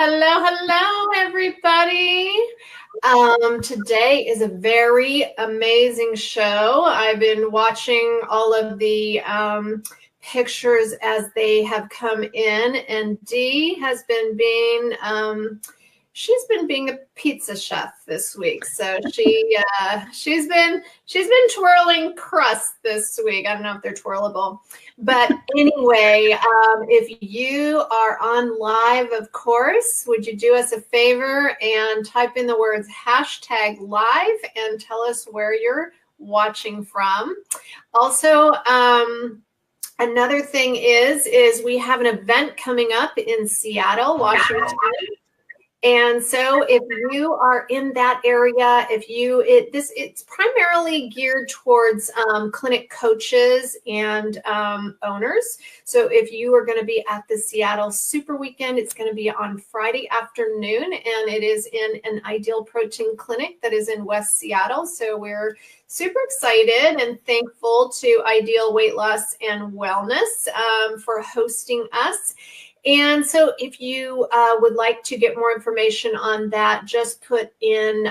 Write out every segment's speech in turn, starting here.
Hello, hello, everybody. Today is a very amazing show. I've been watching all of the pictures as they have come in, and Dee has been being she's been being a pizza chef this week. So she's been twirling crusts this week. I don't know if they're twirlable, but anyway, if you are on live, of course, would you do us a favor and type in the words #live and tell us where you're watching from. Also, another thing is we have an event coming up in Seattle, Washington. And so if you are in that area, it's primarily geared towards clinic coaches and owners. So if you are going to be at the Seattle Super Weekend, it's going to be on Friday afternoon, and it is in an Ideal Protein clinic that is in West Seattle. So we're super excited and thankful to Ideal Weight Loss and Wellness for hosting us. And so if you would like to get more information on that, just put in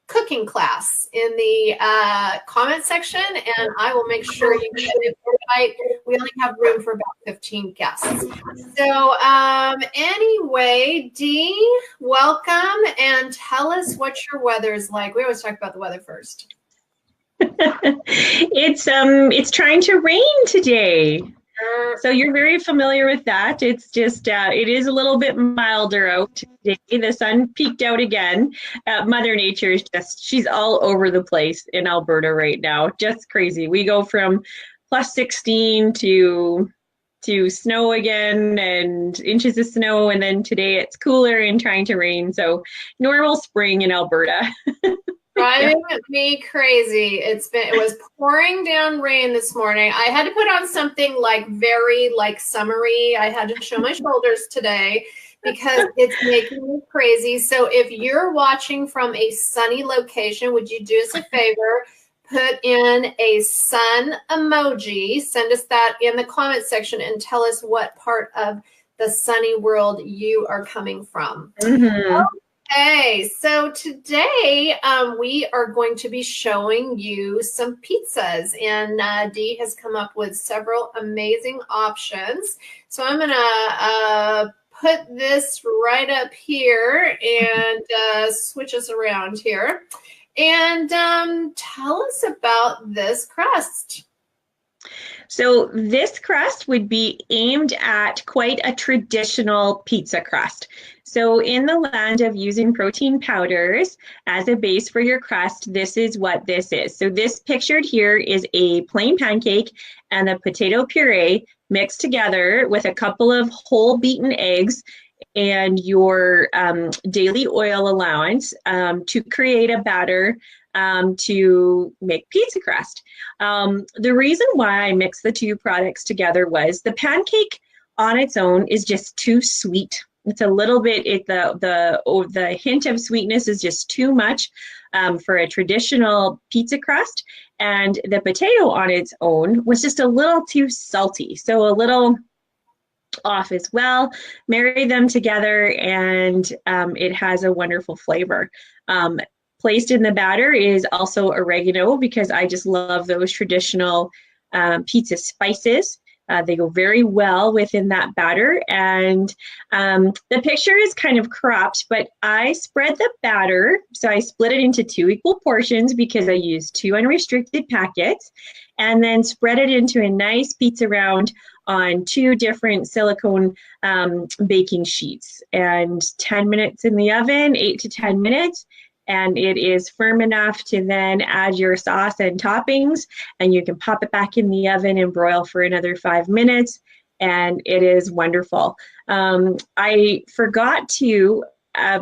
cooking class in the comment section, and I will make sure you get an invite. We only have room for about 15 guests. So anyway, Dee, welcome, and tell us what your weather's like. We always talk about the weather first. It's trying to rain today. So you're very familiar with that. It's just, it is a little bit milder out today. The sun peeked out again. Mother Nature is she's all over the place in Alberta right now. Just crazy. We go from +16 to snow again and inches of snow. And then today it's cooler and trying to rain. So normal spring in Alberta. Driving me crazy. It was pouring down rain this morning. I had to put on something very summery. I had to show my shoulders today because it's making me crazy. So if you're watching from a sunny location, would you do us a favor? Put in a sun emoji. Send us that in the comment section and tell us what part of the sunny world you are coming from. Mm-hmm. Okay, so today we are going to be showing you some pizzas, and Dee has come up with several amazing options. So I'm gonna put this right up here and switch us around here, and tell us about this crust. So this crust would be aimed at quite a traditional pizza crust. So in the land of using protein powders as a base for your crust, this is what this is. So this pictured here is a plain pancake and a potato puree mixed together with a couple of whole beaten eggs and your daily oil allowance to create a batter to make pizza crust. The reason why I mixed the two products together was the pancake on its own is just too sweet. It's a little bit, the hint of sweetness is just too much for a traditional pizza crust. And the potato on its own was just a little too salty. So a little off as well. Marry them together and it has a wonderful flavor. Placed in the batter is also oregano because I just love those traditional pizza spices. They go very well within that batter. And the picture is kind of cropped, but I spread the batter. So I split it into 2 equal portions because I used 2 unrestricted packets, and then spread it into a nice pizza round on 2 different silicone baking sheets, and 10 minutes in the oven, 8 to 10 minutes. And it is firm enough to then add your sauce and toppings, and you can pop it back in the oven and broil for another 5 minutes, and it is wonderful. I forgot to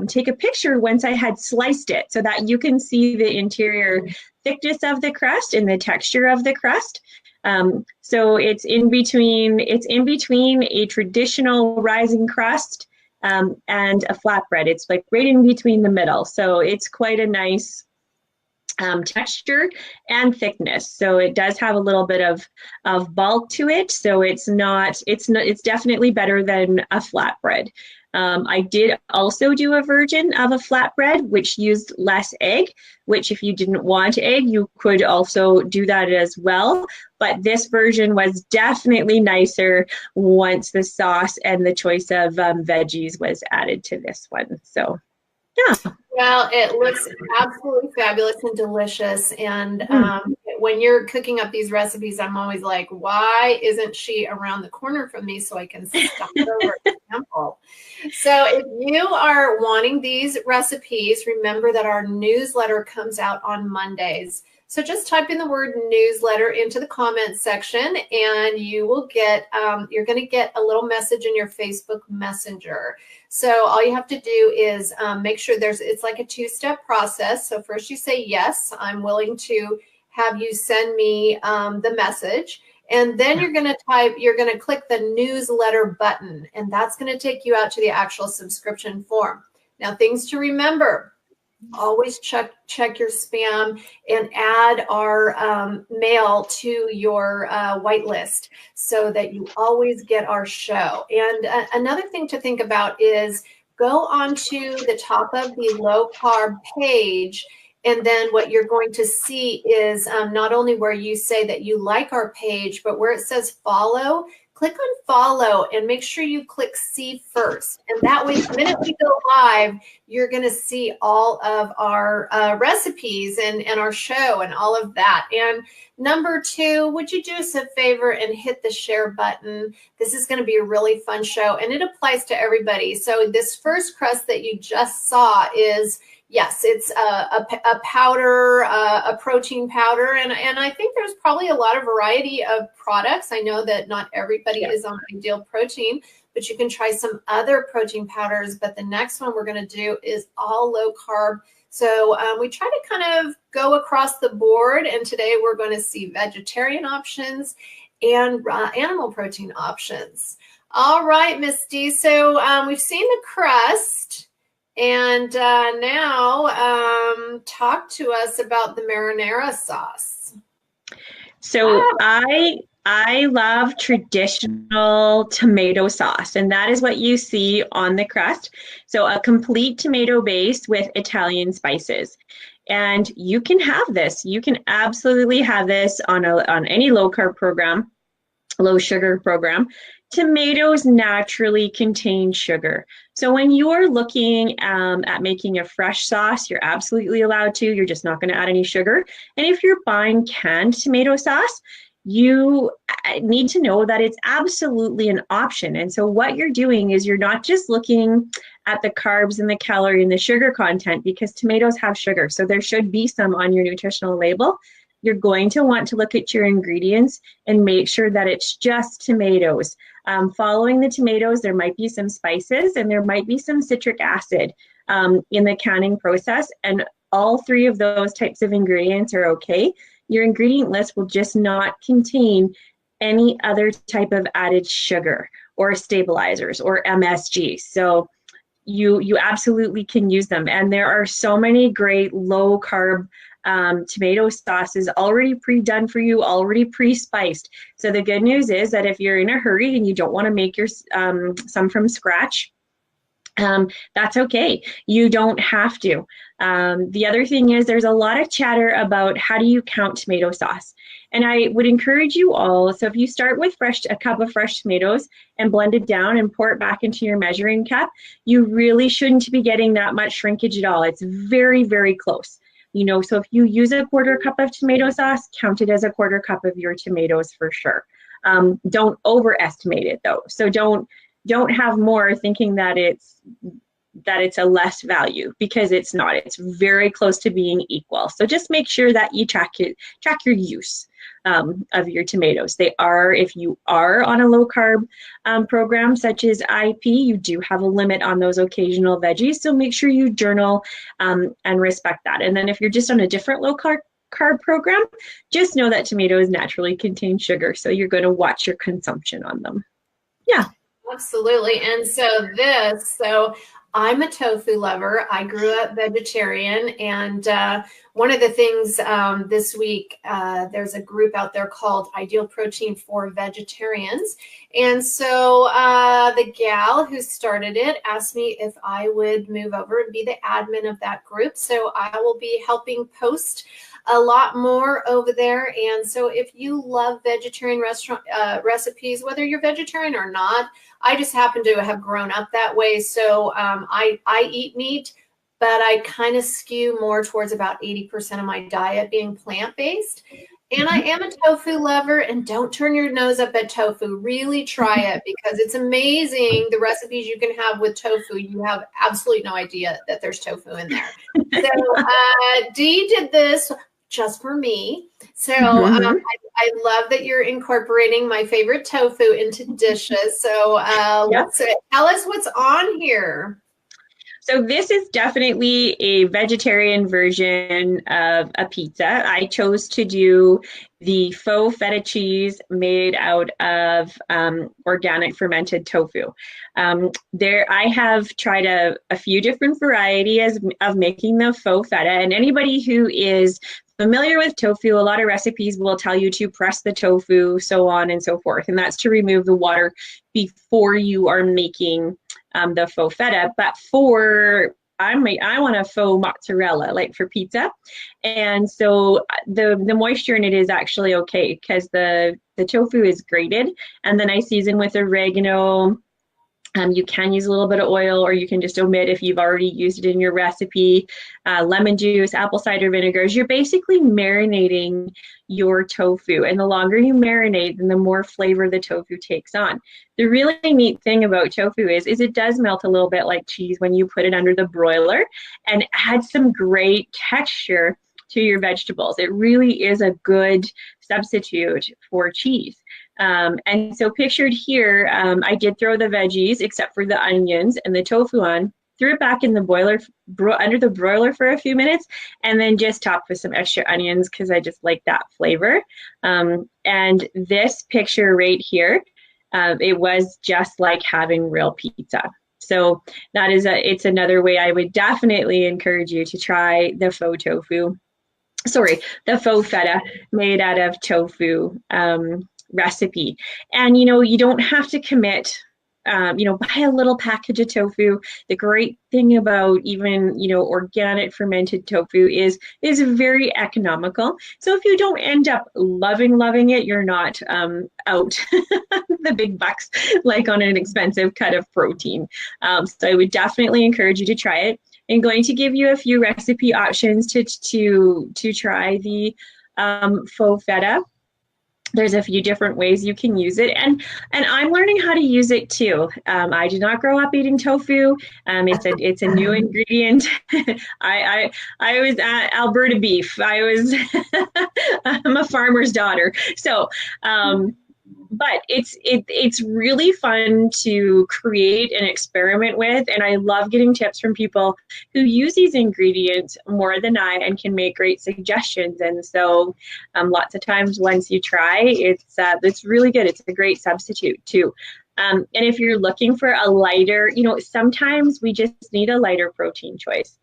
take a picture once I had sliced it so that you can see the interior thickness of the crust and the texture of the crust. So it's in between a traditional rising crust and a flatbread. It's like right in between the middle. So it's quite a nice texture and thickness. So it does have a little bit of bulk to it. So it's definitely better than a flatbread. I did also do a version of a flatbread, which used less egg, which if you didn't want egg, you could also do that as well. But this version was definitely nicer once the sauce and the choice of veggies was added to this one. So, yeah. Well, it looks absolutely fabulous and delicious. And when you're cooking up these recipes, I'm always like, why isn't she around the corner from me so I can stop over at the temple? So if you are wanting these recipes, remember that our newsletter comes out on Mondays. So just type in the word newsletter into the comments section and you will get, you're going to get a little message in your Facebook Messenger. So all you have to do is make sure it's like a two-step process. So first you say, yes, I'm willing to have you send me the message. And then you're going to click the newsletter button, and that's going to take you out to the actual subscription form. Now, things to remember. Always check your spam and add our mail to your whitelist so that you always get our show. And another thing to think about is go onto the top of the low carb page. And then what you're going to see is not only where you say that you like our page, but where it says follow, click on follow and make sure you click see first. And that way, the minute we go live, you're going to see all of our recipes and our show and all of that. And number two, would you do us a favor and hit the share button? This is going to be a really fun show and it applies to everybody. So this first crust that you just saw is, yes, it's a powder, a protein powder, and I think there's probably a lot of variety of products. I know that not everybody is on Ideal Protein, but you can try some other protein powders. But the next one we're going to do is all low carb. So we try to kind of go across the board, and today we're going to see vegetarian options and animal protein options. All right, Miss D. So we've seen the crust. And now talk to us about the marinara sauce. So I love traditional tomato sauce, and that is what you see on the crust. So a complete tomato base with Italian spices. And you can have this. You can absolutely have this on any low carb program, low sugar program. Tomatoes naturally contain sugar. So when you're looking at making a fresh sauce, you're absolutely allowed to. You're just not going to add any sugar. And if you're buying canned tomato sauce, you need to know that it's absolutely an option. And so what you're doing is you're not just looking at the carbs and the calorie and the sugar content, because tomatoes have sugar. So there should be some on your nutritional label. You're going to want to look at your ingredients and make sure that it's just tomatoes. Following the tomatoes, there might be some spices and there might be some citric acid in the canning process. And all three of those types of ingredients are okay. Your ingredient list will just not contain any other type of added sugar or stabilizers or MSG. So you absolutely can use them. And there are so many great low carb tomato sauces already pre-done for you, already pre-spiced. So the good news is that if you're in a hurry and you don't want to make your some from scratch, that's okay. You don't have to. The other thing is there's a lot of chatter about how do you count tomato sauce. And I would encourage you all, so if you start with a cup of fresh tomatoes and blend it down and pour it back into your measuring cup, you really shouldn't be getting that much shrinkage at all. It's very, very close. You know, so if you use a quarter cup of tomato sauce, count it as a quarter cup of your tomatoes for sure. Don't overestimate it though. So don't have more thinking that it's a less value, because it's not. It's very close to being equal. So just make sure that you track your use of your tomatoes. They are, if you are on a low carb program such as IP, you do have a limit on those occasional veggies. So make sure you journal and respect that. And then if you're just on a different low carb program, just know that tomatoes naturally contain sugar. So you're going to watch your consumption on them. Yeah. Absolutely. And so I'm a tofu lover. I grew up vegetarian, and one of the things this week, there's a group out there called Ideal Protein for Vegetarians. And so the gal who started it asked me if I would move over and be the admin of that group. So I will be helping post a lot more over there. And so if you love vegetarian restaurant recipes, whether you're vegetarian or not, I just happen to have grown up that way. So I eat meat, but I kind of skew more towards about 80% of my diet being plant-based. And I am a tofu lover, and don't turn your nose up at tofu. Really try it because it's amazing the recipes you can have with tofu. You have absolutely no idea that there's tofu in there. So Dee did this just for me. So I love that you're incorporating my favorite tofu into dishes. So let's tell us what's on here. So this is definitely a vegetarian version of a pizza. I chose to do the faux feta cheese made out of organic fermented tofu. I have tried a few different varieties of making the faux feta, and anybody who is familiar with tofu, a lot of recipes will tell you to press the tofu, so on and so forth, and that's to remove the water before you are making the faux feta. But I want a faux mozzarella, like for pizza, and so the moisture in it is actually okay because the tofu is grated, and then I season with oregano. You can use a little bit of oil, or you can just omit if you've already used it in your recipe. Lemon juice, apple cider vinegars. You're basically marinating your tofu, and the longer you marinate, then the more flavor the tofu takes on. The really neat thing about tofu is it does melt a little bit like cheese when you put it under the broiler, and adds some great texture to your vegetables. It really is a good substitute for cheese. And so pictured here, I did throw the veggies except for the onions and the tofu on, threw it back in the boiler, under the broiler for a few minutes, and then just topped with some extra onions because I just like that flavor. And this picture right here, it was just like having real pizza. So that is it's another way I would definitely encourage you to try the faux tofu. Sorry, the faux feta made out of tofu recipe. And you don't have to commit. Buy a little package of tofu. The great thing about even organic fermented tofu is very economical. So if you don't end up loving it, you're not out the big bucks like on an expensive cut of protein. So I would definitely encourage you to try it. I'm going to give you a few recipe options to try the faux feta. There's a few different ways you can use it, and I'm learning how to use it too. I did not grow up eating tofu. It's a new ingredient. I was at Alberta beef. I'm a farmer's daughter, so. But it's really fun to create and experiment with, and I love getting tips from people who use these ingredients more than I and can make great suggestions. And so lots of times once you try, it's really good. It's a great substitute too. And if you're looking for a lighter, sometimes we just need a lighter protein choice.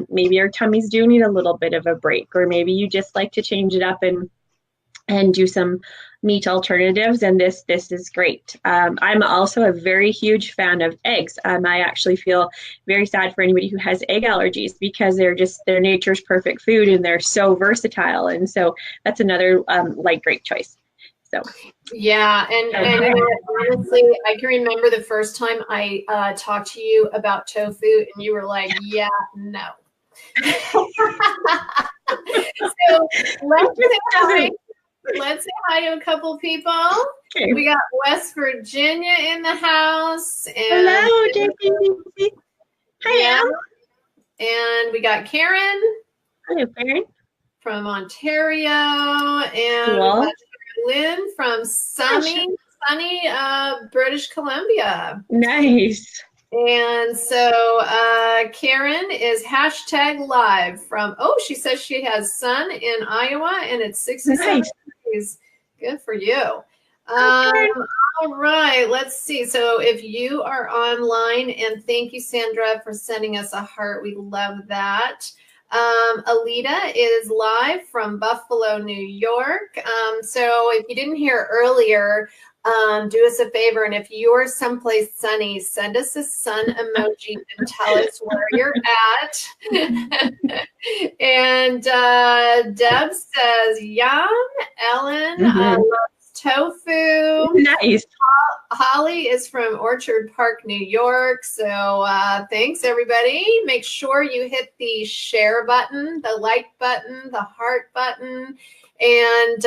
Maybe our tummies do need a little bit of a break, or maybe you just like to change it up and do some meat alternatives, and this is great. I'm also a very huge fan of eggs. I actually feel very sad for anybody who has egg allergies because they're nature's perfect food and they're so versatile, and so that's another great choice. So yeah, and honestly, I can remember the first time I talked to you about tofu, and you were like, "Yeah, no." So let's say hi to a couple people. Okay. We got West Virginia in the house. And hello, JP. Hi, and we got Karen. Hello, Karen. From Ontario. And cool. Lynn from sunny British Columbia. Nice. And so Karen is #live from, she says she has sun in Iowa and it's 67 degrees. Good for you. Um, all right, let's see. So if you are online, and thank you, Sandra, for sending us a heart. We love that. Alita is live from Buffalo, New York. So if you didn't hear earlier, do us a favor, and if you're someplace sunny, send us a sun emoji and tell us where you're at. And Deb says, yum. Ellen loves tofu. Nice. Holly is from Orchard Park, New York. So thanks, everybody. Make sure you hit the share button, the like button, the heart button. And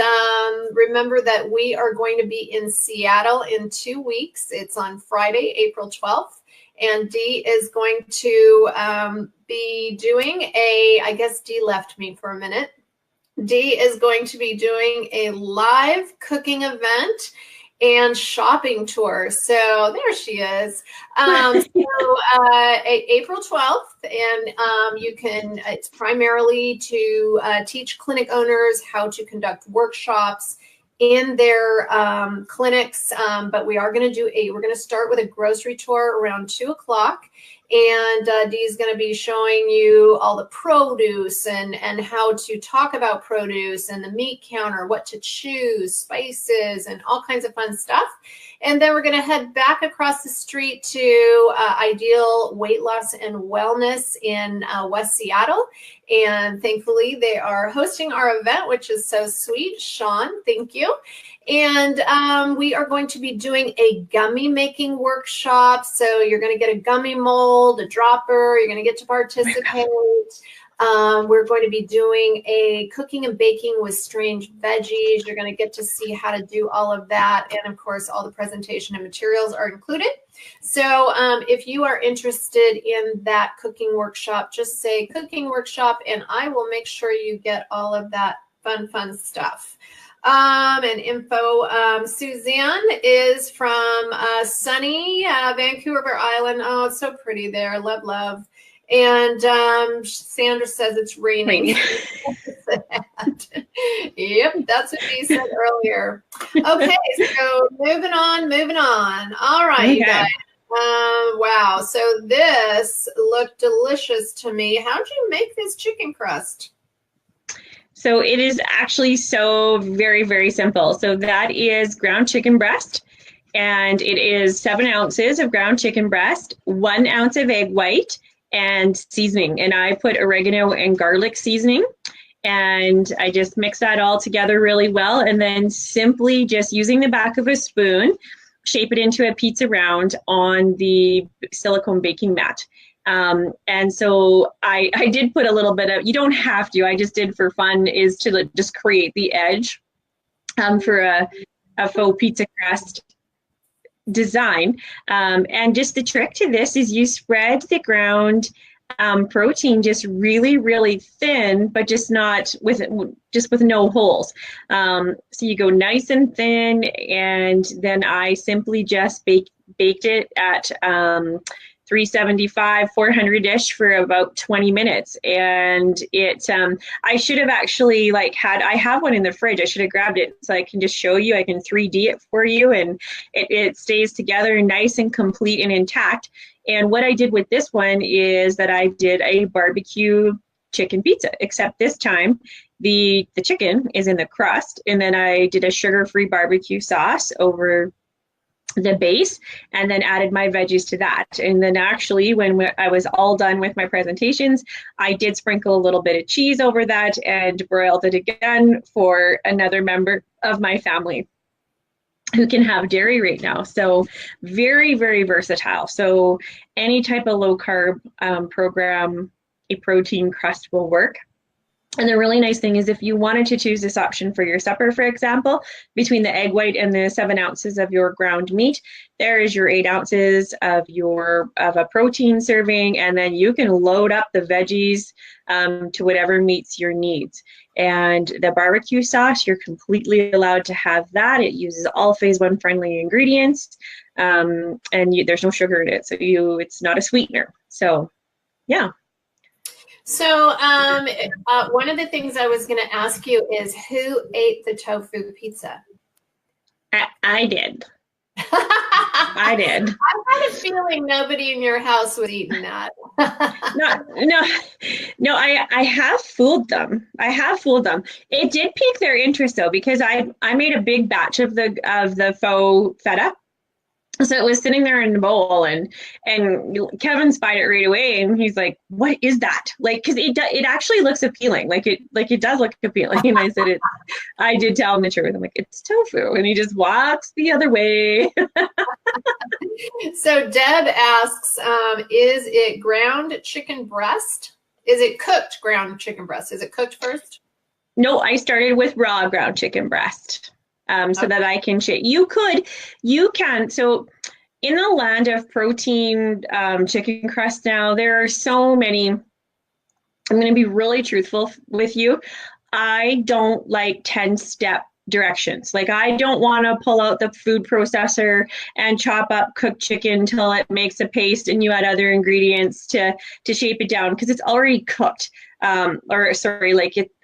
remember that we are going to be in Seattle in 2 weeks. It's on Friday, April 12th. And Dee is going to be doing I guess Dee left me for a minute. Dee is going to be doing a live cooking event and shopping tour. So there she is. April 12th, and you can, it's primarily to teach clinic owners how to conduct workshops in their clinics. But we are going to we're going to start with a grocery tour around 2 o'clock. And Dee is going to be showing you all the produce and how to talk about produce and the meat counter, what to choose, spices, and all kinds of fun stuff. And then we're going to head back across the street to Ideal Weight Loss and Wellness in West Seattle. And thankfully, they are hosting our event, which is so sweet. Sean, thank you. And we are going to be doing a gummy making workshop. So you're going to get a gummy mold, a dropper. You're going to get to participate. We're going to be doing a cooking and baking with strange veggies. You're going to get to see how to do all of that. And of course, all the presentation and materials are included. So if you are interested in that cooking workshop, just say cooking workshop, and I will make sure you get all of that fun stuff. And info. Suzanne is from sunny Vancouver Island. Oh, it's so pretty there. Love. And Sandra says it's raining. Yep, that's what he said earlier. Okay, so moving on. All right, you guys. Wow, so this looked delicious to me. How'd you make this chicken crust? So it is actually so very simple. So that is ground chicken breast, and it is 7 ounces of ground chicken breast, 1 ounce of egg white, and seasoning. And I put oregano and garlic seasoning, and I just mix that all together really well. And then simply just using the back of a spoon, shape it into a pizza round on the silicone baking mat. And so I did put a little bit of, you don't have to, I just did for fun, is to just create the edge for a faux pizza crust design. And just the trick to this is you spread the ground protein just really thin, but just with no holes. So you go nice and thin, and then I simply just baked it at 375, 400-ish for about 20 minutes. And it, I should have actually I have one in the fridge. I should have grabbed it so I can just show you. I can 3D it for you, and it stays together nice and complete and intact. And what I did with this one is that I did a barbecue chicken pizza, except this time the chicken is in the crust, and then I did a sugar-free barbecue sauce over the base, and then added my veggies to that. And then actually, when I was all done with my presentations, I did sprinkle a little bit of cheese over that and broiled it again for another member of my family who can have dairy right now. So very versatile. So any type of low carb program, a protein crust will work. And the really nice thing is, if you wanted to choose this option for your supper, for example, between the egg white and the 7 ounces of your ground meat, there is your 8 ounces of a protein serving, and then you can load up the veggies to whatever meets your needs. And the barbecue sauce, you're completely allowed to have that. It uses all phase 1 friendly ingredients, and there's no sugar in it, so it's not a sweetener. So, yeah. So one of the things I was going to ask you is, who ate the tofu pizza? I did. I did. I had a feeling nobody in your house was eating that. No, I have fooled them. I have fooled them. It did pique their interest though, because I made a big batch of the faux feta. So it was sitting there in the bowl, and Kevin spied it right away, and he's like, "What is that?" Like, because it actually looks appealing, like it does look appealing. And I said, I did tell him the truth. I'm like, "It's tofu," and he just walks the other way. So Deb asks, is it ground chicken breast? Is it cooked ground chicken breast? Is it cooked first? No, I started with raw ground chicken breast. So that I can share. You can. So in the land of protein chicken crust now, there are so many. I'm going to be really truthful with you. I don't like 10-step directions. Like, I don't want to pull out the food processor and chop up cooked chicken till it makes a paste and you add other ingredients to shape it down, because it's already cooked. Or sorry,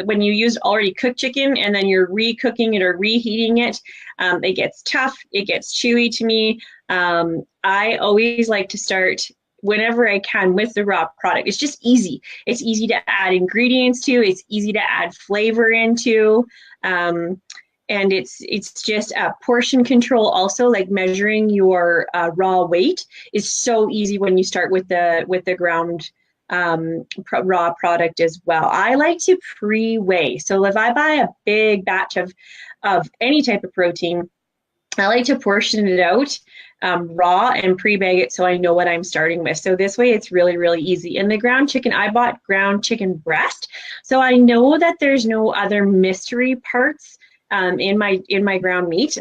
when you use already cooked chicken and then you're re-cooking it or reheating it, it gets tough, it gets chewy to me. I always like to start whenever I can with the raw product. It's just easy. It's easy to add ingredients to, it's easy to add flavor into. And it's just a portion control also, like measuring your raw weight is so easy when you start with the ground raw product as well. I like to pre-weigh. So if I buy a big batch of any type of protein, I like to portion it out raw and pre-bag it so I know what I'm starting with. So this way it's really, really easy. In the ground chicken, I bought ground chicken breast. So I know that there's no other mystery parts in my ground meat.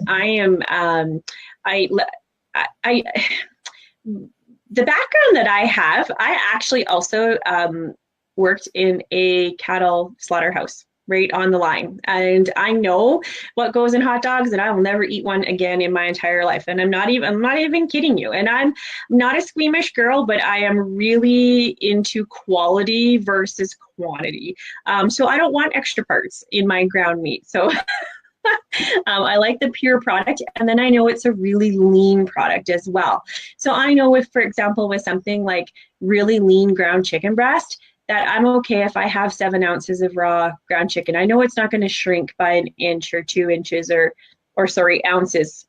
The background that I have, I actually also worked in a cattle slaughterhouse right on the line. And I know what goes in hot dogs, and I will never eat one again in my entire life. And I'm not even kidding you. And I'm not a squeamish girl, but I am really into quality versus quantity. So I don't want extra parts in my ground meat. So I like the pure product, and then I know it's a really lean product as well. So I know if, for example, with something like really lean ground chicken breast, that I'm okay if I have 7 ounces of raw ground chicken. I know it's not going to shrink by an inch or 2 inches or sorry, ounces,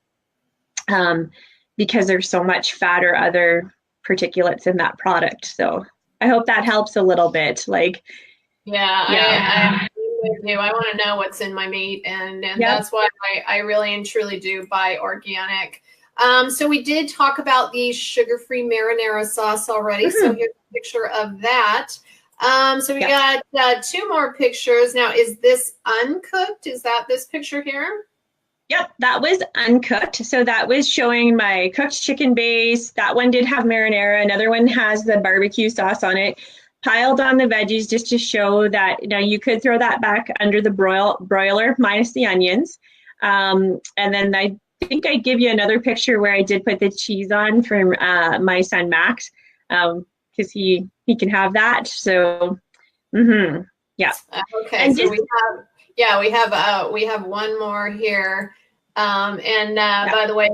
because there's so much fat or other particulates in that product. So I hope that helps a little bit. Yeah. With you. I want to know what's in my meat, and yep. That's why I really and truly do buy organic. So we did talk about the sugar-free marinara sauce already. Mm-hmm. So here's a picture of that. So we got 2 more pictures. Now, is this uncooked? Is that this picture here? Yep, that was uncooked. So that was showing my cooked chicken base. That one did have marinara. Another one has the barbecue sauce on it, piled on the veggies, just to show that, you know, you could throw that back under the broiler minus the onions. And then I think I give you another picture where I did put the cheese on for my son Max, because he can have that. So yeah. Okay. And so we have one more here. By the way,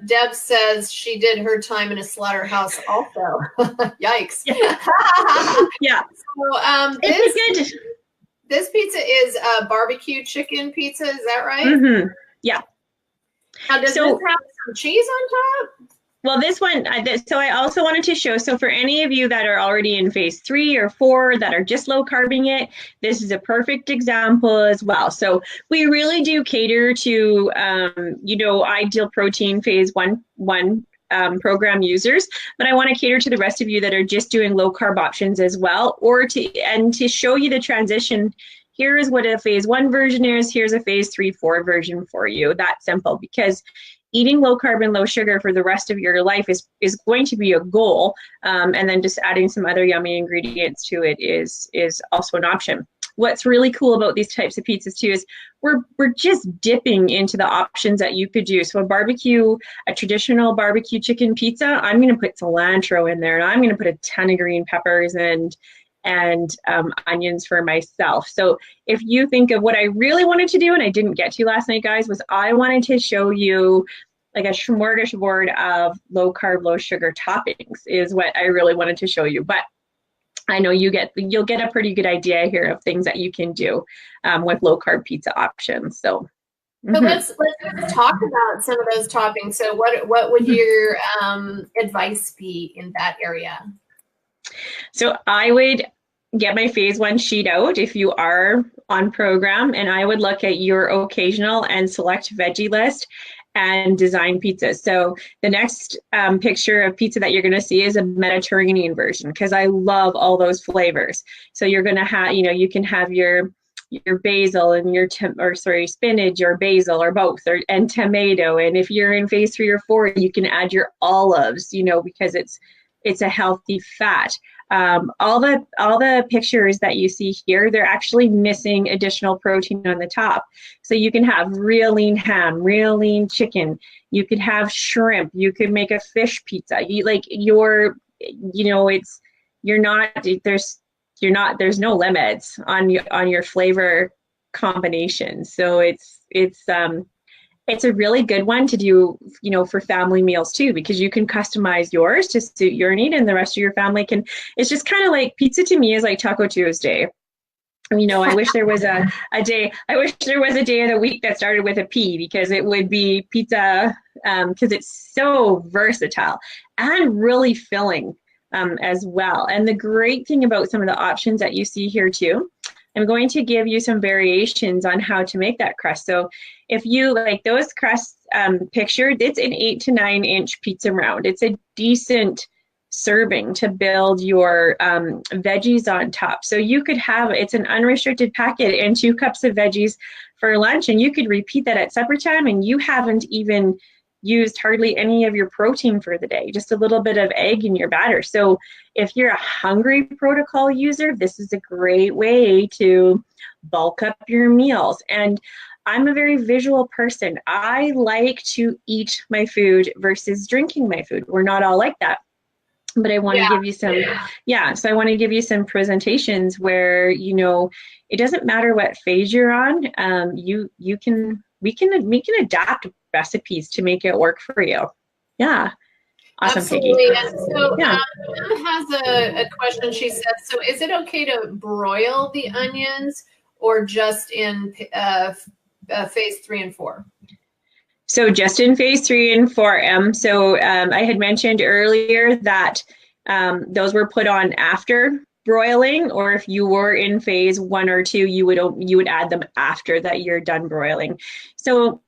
Deb says she did her time in a slaughterhouse also. Yikes. Yeah. So this pizza is a barbecue chicken pizza, is that right? Mm-hmm. Yeah. Now, does this have some cheese on top? Well, this one, so I also wanted to show, so for any of you that are already in phase 3 or 4 that are just low carbing it, this is a perfect example as well. So we really do cater to, ideal protein phase 1 program users, but I want to cater to the rest of you that are just doing low carb options as well, to show you the transition. Here is what a phase 1 version is. Here's a phase 3-4 version for you. That simple, because eating low carb and low sugar for the rest of your life is going to be a goal, and then just adding some other yummy ingredients to it is also an option. What's really cool about these types of pizzas too is we're just dipping into the options that you could do. So a traditional barbecue chicken pizza, I'm going to put cilantro in there, and I'm going to put a ton of green peppers and and onions for myself. So if you think of what I really wanted to do and I didn't get to last night, guys, was I wanted to show you like a smorgasbord of low carb, low sugar toppings is what I really wanted to show you. But I know you'll get a pretty good idea here of things that you can do with low carb pizza options. So, let's talk about some of those toppings. So what would your advice be in that area? So I would get my phase 1 sheet out if you are on program, and I would look at your occasional and select veggie list and design pizza. So the next picture of pizza that you're going to see is a Mediterranean version, because I love all those flavors. So you're going to have, you can have your basil and your spinach or basil or both, and tomato. And if you're in phase 3 or 4, you can add your olives, because it's a healthy fat. All the pictures that you see here, they're actually missing additional protein on the top. So you can have real lean ham, real lean chicken. You could have shrimp. You could make a fish pizza. There's no limits on your flavor combination. So it's a really good one to do, for family meals too, because you can customize yours to suit your need, and the rest of your family can. It's just kind of like pizza to me is like Taco Tuesday. I wish there was a day. I wish there was a day of the week that started with a P, because it would be pizza, because it's so versatile and really filling as well. And the great thing about some of the options that you see here too, I'm going to give you some variations on how to make that crust. So if you like those crusts pictured, it's an 8 to 9 inch pizza round. It's a decent serving to build your veggies on top. So you could have, it's an unrestricted packet and 2 cups of veggies for lunch, and you could repeat that at supper time, and you haven't even used hardly any of your protein for the day, just a little bit of egg in your batter. So if you're a hungry protocol user, this is a great way to bulk up your meals. And I'm a very visual person. I like to eat my food versus drinking my food. We're not all like that. But I want to give you some, so I want to give you some presentations where, it doesn't matter what phase you're on. We can adapt recipes to make it work for you. Yeah. Awesome, absolutely. Peggy. And so Pam has a question. She says, so is it okay to broil the onions or just in phase 3 and 4? So just in phase 3 and 4. So I had mentioned earlier that those were put on after broiling, or if you were in phase 1 or 2, you would add them after that you're done broiling. So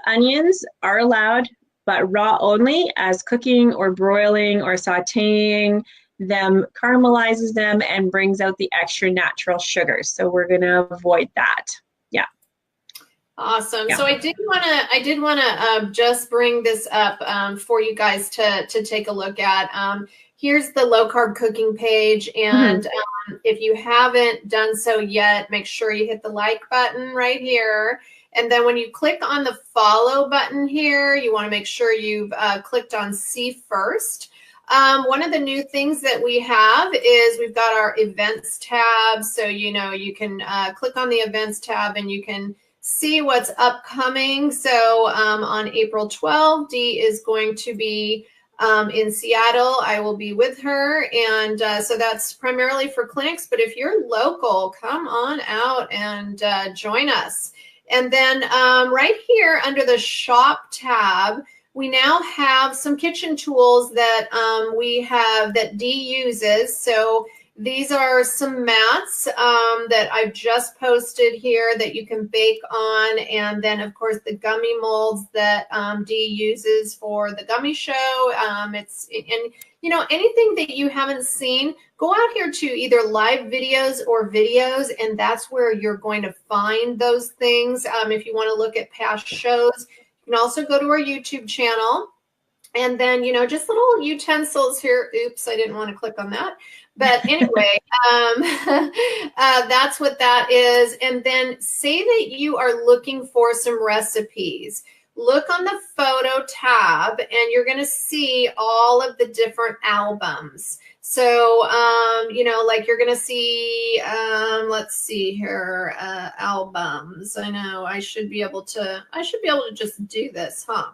onions are allowed, but raw only, as cooking or broiling or sauteing them caramelizes them and brings out the extra natural sugars. So we're going to avoid that. Yeah. Awesome. Yeah. So I did want to just bring this up for you guys to take a look at. Here's the low carb cooking page, and if you haven't done so yet, make sure you hit the like button right here. And then when you click on the follow button here, you want to make sure you've clicked on see first. One of the new things that we have is we've got our events tab. So, you can click on the events tab and you can see what's upcoming. So on April 12th, Dee is going to be in Seattle. I will be with her. And so that's primarily for clinics. But if you're local, come on out and join us. And then right here under the shop tab, we now have some kitchen tools that that Dee uses. So these are some mats that I've just posted here that you can bake on. And then, of course, the gummy molds that Dee uses for the gummy show. Anything that you haven't seen, go out here to either live videos or videos, and that's where you're going to find those things. If you want to look at past shows, you can also go to our YouTube channel. And then, just little utensils here. Oops, I didn't want to click on that. But anyway, that's what that is. And then say that you are looking for some recipes. look on the photo tab and you're going to see all of the different albums. So, you know, like you're going to see, let's see here, albums. I know I should be able to just do this, huh?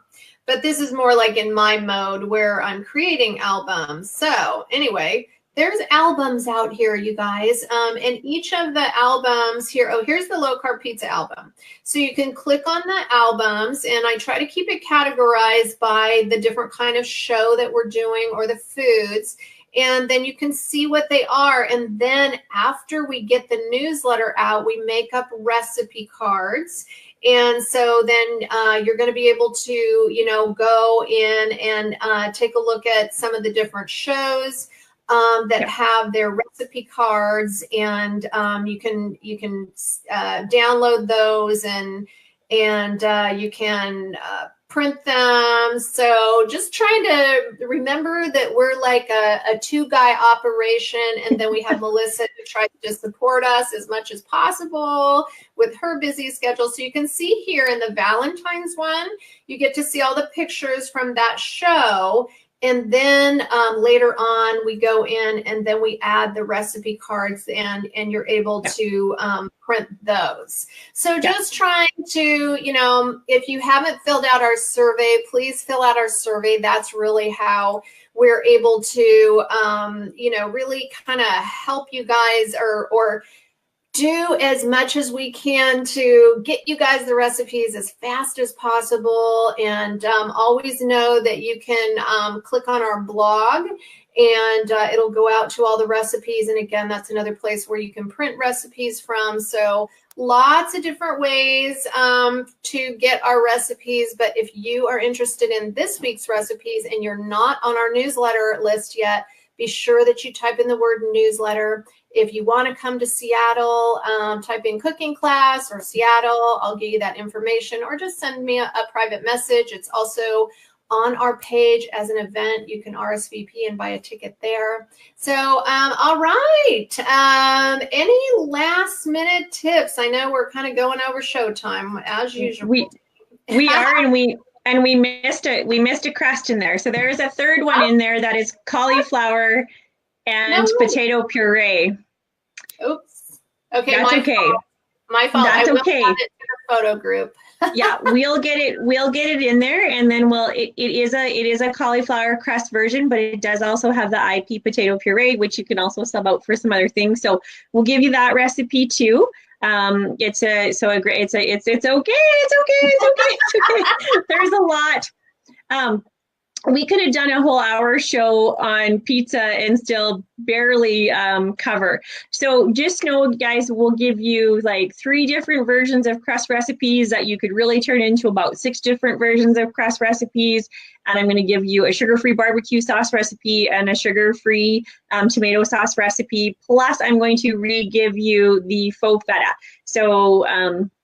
But this is more like in my mode where I'm creating albums. So anyway, there's albums out here, you guys. And each of the albums here, oh, here's the low carb pizza album. So you can click on the albums, and I try to keep it categorized by the different kind of show that we're doing or the foods. And then you can see what they are. And then after we get the newsletter out, we make up recipe cards. And so then you're going to be able to, you know, go in and take a look at some of the different shows that have their recipe cards, and you can download those, and you can print them. So just trying to remember that we're like a two-guy operation, and then we have Melissa who tries to support us as much as possible with her busy schedule. So you can see here in the Valentine's one, you get to see all the pictures from that show. And then later on, we go in and then we add the recipe cards, and you're able to print those. So just trying to, you know, if you haven't filled out our survey, please fill out our survey. That's really how we're able to, you know, really kind of help you guys or do as much as we can to get you guys the recipes as fast as possible. And always know that you can click on our blog, and it'll go out to all the recipes. And again, that's another place where you can print recipes from. So lots of different ways to get our recipes. But if you are interested in this week's recipes and you're not on our newsletter list yet, be sure that you type in the word newsletter. If you want to come to Seattle, type in cooking class or Seattle. I'll give you that information, or just send me a private message. It's also on our page as an event. You can RSVP and buy a ticket there. So, all right. Any last minute tips? I know we're kind of going over showtime as usual. We are, and we missed a crust in there. So there's a third one in there that is cauliflower and potato puree. Oops. Okay. That's okay. My fault. That's I will okay. add it to the photo group. Yeah, we'll get it in there, and then it is a cauliflower crust version, but it does also have the IP potato puree, which you can also sub out for some other things. So we'll give you that recipe too. It's okay. There's a lot. We could have done a whole hour show on pizza and still barely cover. So just know, guys, we'll give you like 3 different versions of crust recipes that you could really turn into about 6 different versions of crust recipes. And I'm going to give you a sugar-free barbecue sauce recipe and a sugar-free tomato sauce recipe. Plus, I'm going to re-give you the faux feta. So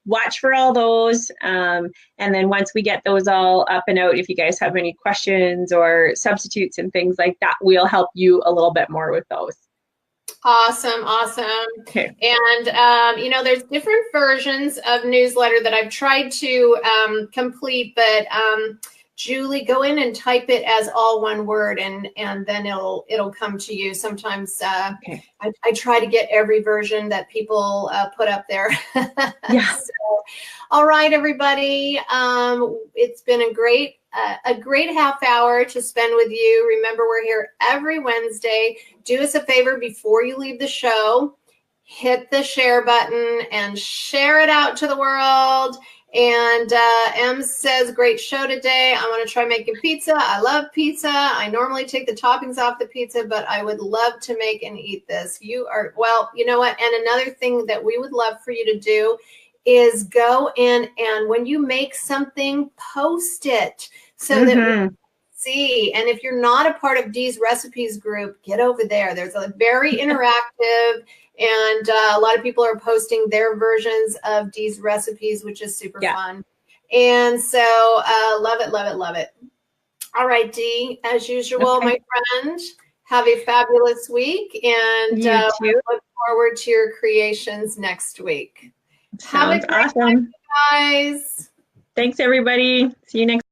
watch for all those. And then once we get those all up and out, if you guys have any questions or substitutes and things like that, we'll help you a little bit more with those. Awesome. Okay. And, you know, there's different versions of newsletter that I've tried to complete, but Julie, go in and type it as all one word, and then it'll come to you. Sometimes I try to get every version that people put up there. Yeah. So, all right, everybody. It's been a great half hour to spend with you. Remember, we're here every Wednesday. Do us a favor before you leave the show. Hit the share button and share it out to the world. And M says, great show today. I want to try making pizza. I love pizza. I normally take the toppings off the pizza, but I would love to make and eat this. Well, you know what? And another thing that we would love for you to do is go in, and when you make something, post it so that we see. And if you're not a part of Dee's Recipes group, get over there. There's a very interactive, and a lot of people are posting their versions of Dee's Recipes, which is super fun. And so love it. All right, Dee, as usual, my friend, have a fabulous week. And we look forward to your creations next week. Sounds awesome. Time, guys. Thanks, everybody. See you next